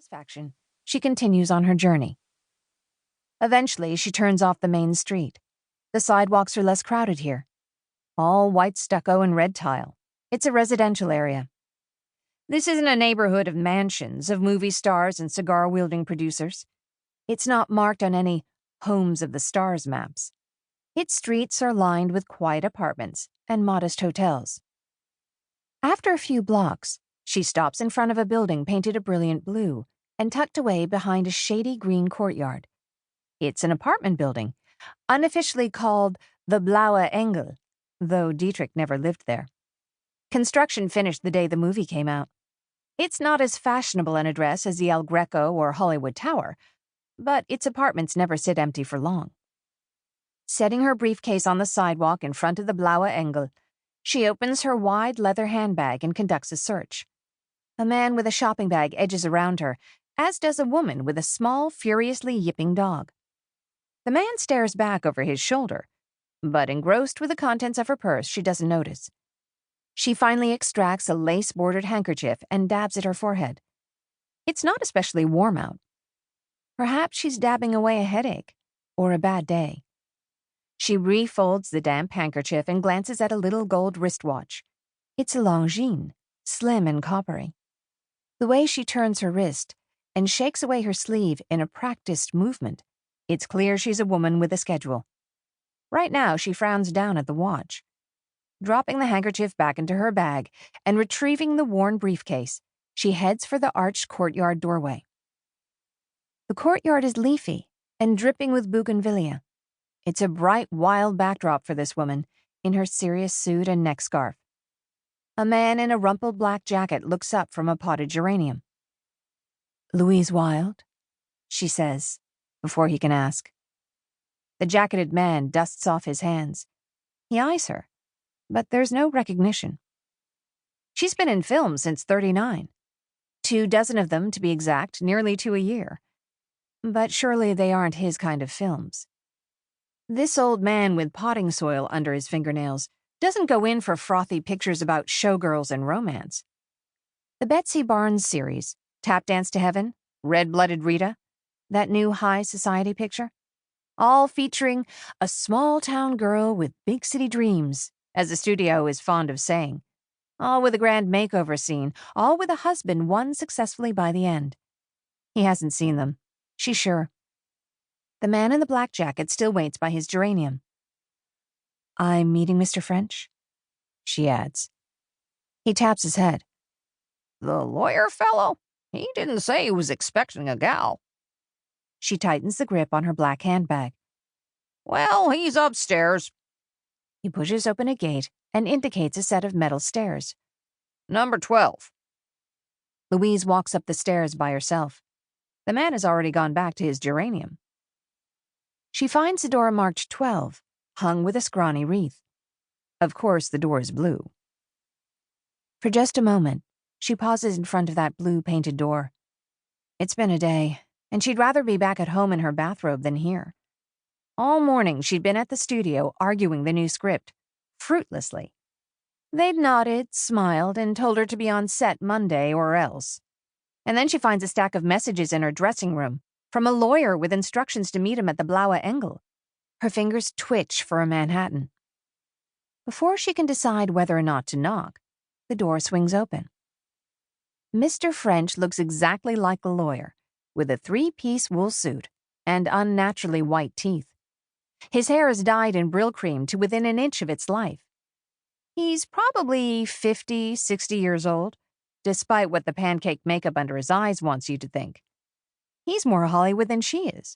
satisfaction, she continues on her journey. Eventually, she turns off the main street. The sidewalks are less crowded here. All white stucco and red tile. It's a residential area. This isn't a neighborhood of mansions, of movie stars and cigar-wielding producers. It's not marked on any Homes of the Stars maps. Its streets are lined with quiet apartments and modest hotels. After a few blocks, she stops in front of a building painted a brilliant blue and tucked away behind a shady green courtyard. It's an apartment building, unofficially called the Blaue Engel, though Dietrich never lived there. Construction finished the day the movie came out. It's not as fashionable an address as the El Greco or Hollywood Tower, but its apartments never sit empty for long. Setting her briefcase on the sidewalk in front of the Blaue Engel, she opens her wide leather handbag and conducts a search. A man with a shopping bag edges around her, as does a woman with a small, furiously yipping dog. The man stares back over his shoulder, but engrossed with the contents of her purse, she doesn't notice. She finally extracts a lace-bordered handkerchief and dabs at her forehead. It's not especially warm out. Perhaps she's dabbing away a headache or a bad day. She refolds the damp handkerchief and glances at a little gold wristwatch. It's a Longines, slim and coppery. The way she turns her wrist and shakes away her sleeve in a practiced movement, it's clear she's a woman with a schedule. Right now, she frowns down at the watch. Dropping the handkerchief back into her bag and retrieving the worn briefcase, she heads for the arched courtyard doorway. The courtyard is leafy and dripping with bougainvillea. It's a bright, wild backdrop for this woman, in her serious suit and neck scarf. A man in a rumpled black jacket looks up from a potted geranium. "Louise Wilde?" she says, before he can ask. The jacketed man dusts off his hands. He eyes her, but there's no recognition. She's been in film since '39. 24 of them, to be exact, nearly 2 a year. But surely they aren't his kind of films. This old man with potting soil under his fingernails doesn't go in for frothy pictures about showgirls and romance. The Betsy Barnes series, Tap Dance to Heaven, Red-Blooded Rita, that new high society picture, all featuring a small-town girl with big city dreams, as the studio is fond of saying, all with a grand makeover scene, all with a husband won successfully by the end. He hasn't seen them, she's sure. The man in the black jacket still waits by his geranium. "I'm meeting Mr. French," she adds. He taps his head. "The lawyer fellow? He didn't say he was expecting a gal." She tightens the grip on her black handbag. "Well, he's upstairs." He pushes open a gate and indicates a set of metal stairs. "Number 12. Louise walks up the stairs by herself. The man has already gone back to his geranium. She finds the door marked 12, hung with a scrawny wreath. Of course, the door is blue. For just a moment, she pauses in front of that blue-painted door. It's been a day, and she'd rather be back at home in her bathrobe than here. All morning, she'd been at the studio arguing the new script, fruitlessly. They'd nodded, smiled, and told her to be on set Monday or else. And then she finds a stack of messages in her dressing room from a lawyer with instructions to meet him at the Blaue Engel. Her fingers twitch for a Manhattan. Before she can decide whether or not to knock, the door swings open. Mr. French looks exactly like the lawyer, with a 3-piece wool suit and unnaturally white teeth. His hair is dyed in Brill cream to within an inch of its life. He's probably 50, 60 years old, despite what the pancake makeup under his eyes wants you to think. He's more Hollywood than she is.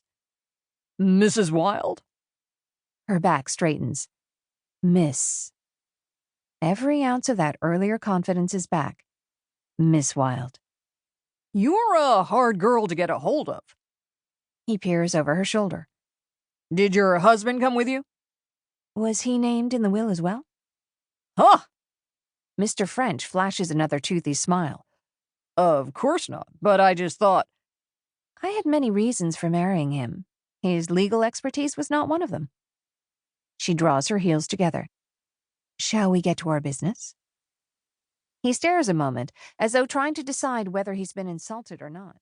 "Mrs. Wilde?" Her back straightens. "Miss." Every ounce of that earlier confidence is back. Miss Wilde. "You're a hard girl to get a hold of." He peers over her shoulder. "Did your husband come with you?" "Was he named in the will as well?" "Huh!" Mr. French flashes another toothy smile. "Of course not, but I just thought—" "I had many reasons for marrying him. His legal expertise was not one of them." She draws her heels together. "Shall we get to our business?" He stares a moment, as though trying to decide whether he's been insulted or not.